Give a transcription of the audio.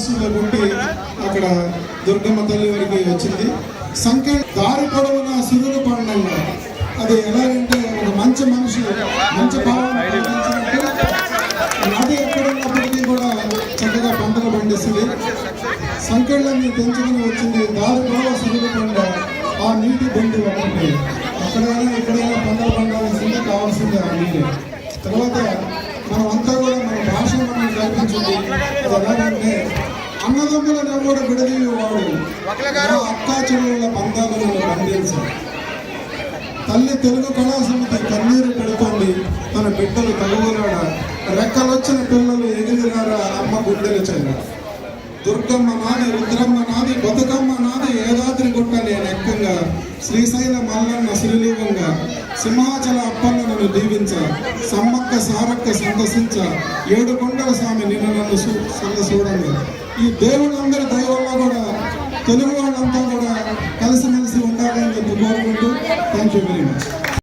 మనసులో ఉండి అక్కడ దుర్గమ్మ తల్లి వరకు వచ్చింది. సంఖ్య దారి పొడవున సిరులు పండంగా అది ఎలాగంటే ఒక మంచి మనిషి మంచి భావం నది ఎక్కడ ఉన్నప్పటికీ కూడా చక్కగా పంటలు పండిస్తుంది. సంఖ్యలన్నీ పెంచుకుని వచ్చింది. దారి పొడవ సిరులు పండ ఆ నీటి బొండి ఒకటి ఎక్కడైనా పంటలు పండాల్సిందే కావాల్సిందే ఆ నీళ్ళు. తర్వాత మనం అంతా కూడా మన భాష మనం కల్పించింది. అది ఎలాగంటే అన్నదమ్ములను కూడా విడదీయవాడు అక్కా చెరువుల పందాలను బంధించారు. తల్లి తెలుగు కళా సమితి కన్నీరు పెడుతోంది తన బిడ్డలు తగులాడ రెక్కలొచ్చిన పిల్లలు ఎగిరినారా అమ్మ గుడ్డెలు చెల్ల. దుర్గమ్మ నాది, రుద్రమ్మ నాది, బతుకమ్మ నాది, ఏదాద్రి గుట్ట నేనెక్కంగా, శ్రీశైల మల్లన్న శ్రీలింగంగా, సింహాచల అప్పన్న నన్ను దీవించ, సమ్మక్క సారక్క సందర్శించ, ఏడు కొండల స్వామి నిన్న నన్ను చూడంగా. ఈ దేవుళ్ళందరి దయ వల్ల కూడా తెలుగు వాళ్ళంతా కూడా కలిసిమెలిసి